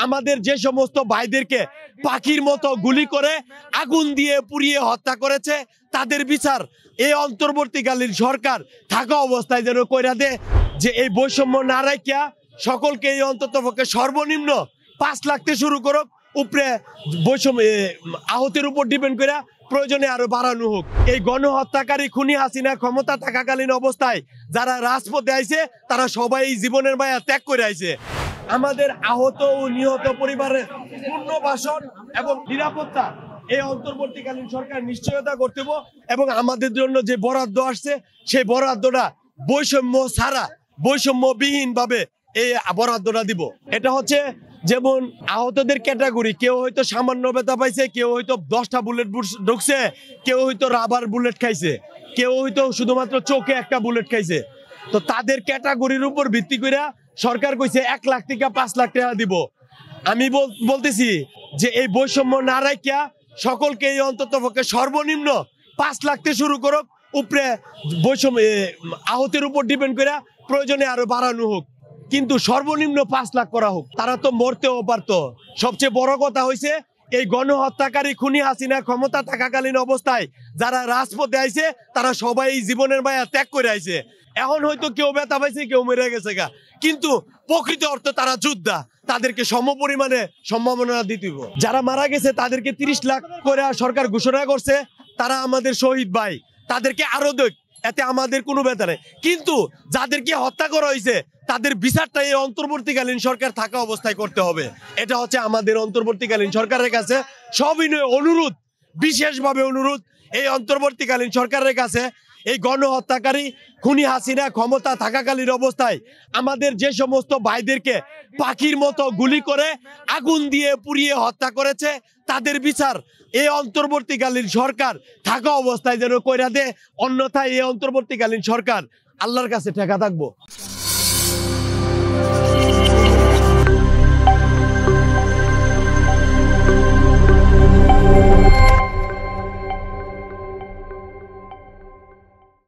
আমাদের যে সমস্ত ভাইদেরকে পাখির মতো গুলি করে আগুন দিয়ে পুড়িয়ে হত্যা করেছে তাদের বিচার এই অন্তর্বর্তীকালীন সরকার থাকা অবস্থায় যেন কইরা দে। যে এই বৈষম্য না রাখিয়া সকলকে এই অন্ততপক্ষে সর্বনিম্ন 5 লাখ থেকে শুরু করুক, উপরে বৈষম্য আহতের উপর ডিপেন্ড করে প্রয়োজনে আরো বাড়ানো হোক। এই গণহত্যাকারী খুনি হাসিনা ক্ষমতা থাকাকালীন অবস্থায় যারা রাজপথে আইছে তারা সবাই জীবনের মায়া ত্যাগ করে আইছে। আমাদের আহত ও নিহত পরিবারের পুনর্বাসন এবং নিরাপত্তা এই অন্তর্বর্তীকালীন সরকার নিশ্চয়তা করতে হবে এবং আমাদের জন্য যে বরাদ্দ আসছে সেই বরাদ্দটা বৈষম্য ছাড়া বৈষম্যবিহীন ভাবে এই বরাদ্দটা দিব। এটা হচ্ছে যেমন আহতদের ক্যাটাগরি, কেউ হয়তো সামান্য ব্যথা পাইছে, কেউ হয়তো 10টা বুলেট ঢুকছে, কেউ হয়তো রাবার বুলেট খাইছে, কেউ হয়তো শুধুমাত্র চোখে একটা বুলেট খাইছে। তো তাদের ক্যাটাগরির উপর ভিত্তি করে সরকার কইছে 1 লাখ থেকে 5 লাখ টাকা দিব। আমি বলতেছি যে এই বৈষম্য না রাখিয়া সকলকে এই অন্ততপক্ষে সর্বনিম্ন 5 লাখ থেকে শুরু করুক, উপরে বৈষম্য আহতের উপর ডিপেন্ড করে প্রয়োজনে আরো বাড়ানো হোক, কিন্তু সর্বনিম্ন 5 লাখ করা হোক। তারা তো মরতেও পারতো। সবচেয়ে বড় কথা হয়েছে এই গণহত্যাকারী খুনি হাসিনা ক্ষমতা থাকাকালীন অবস্থায় যারা রাজপথে আইছে তারা সবাই জীবনের মায়া ত্যাগ করে আইছে। এখন হয়তো কেউ ব্যথা পাইছে, কেউ মরে গেছে গা, কিন্তু প্রকৃত অর্থে তারা যোদ্ধা, তাদেরকে সমপরিমাণে সম্ভাবনা দিতে হবে। যারা মারা গেছে তাদেরকে 30 লাখ করে সরকার ঘোষণা করছে, তারা আমাদের শহীদ ভাই, তাদেরকে আরো দেখ, এতে আমাদের কোনো ব্যথা নেই। কিন্তু যাদেরকে হত্যা করা হয়েছে তাদের বিচারটা এই অন্তর্বর্তীকালীন সরকার থাকা অবস্থায় করতে হবে। এটা হচ্ছে আমাদের অন্তর্বর্তীকালীন সরকারের কাছে সবিনয় অনুরোধ, বিশেষভাবে অনুরোধ এই অন্তর্বর্তীকালীন সরকারের কাছে। এই গণহত্যাকারী খুনি হাসিনা ক্ষমতা থাকাকালীন অবস্থায় আমাদের যে সমস্ত ভাইদেরকে পাখির মতো গুলি করে আগুন দিয়ে পুড়িয়ে হত্যা করেছে তাদের বিচার এই অন্তর্বর্তীকালীন সরকার থাকা অবস্থায় যেন কইরা দে, অন্যথায় এই অন্তর্বর্তীকালীন সরকার আল্লাহর কাছে ঠেকা থাকবো।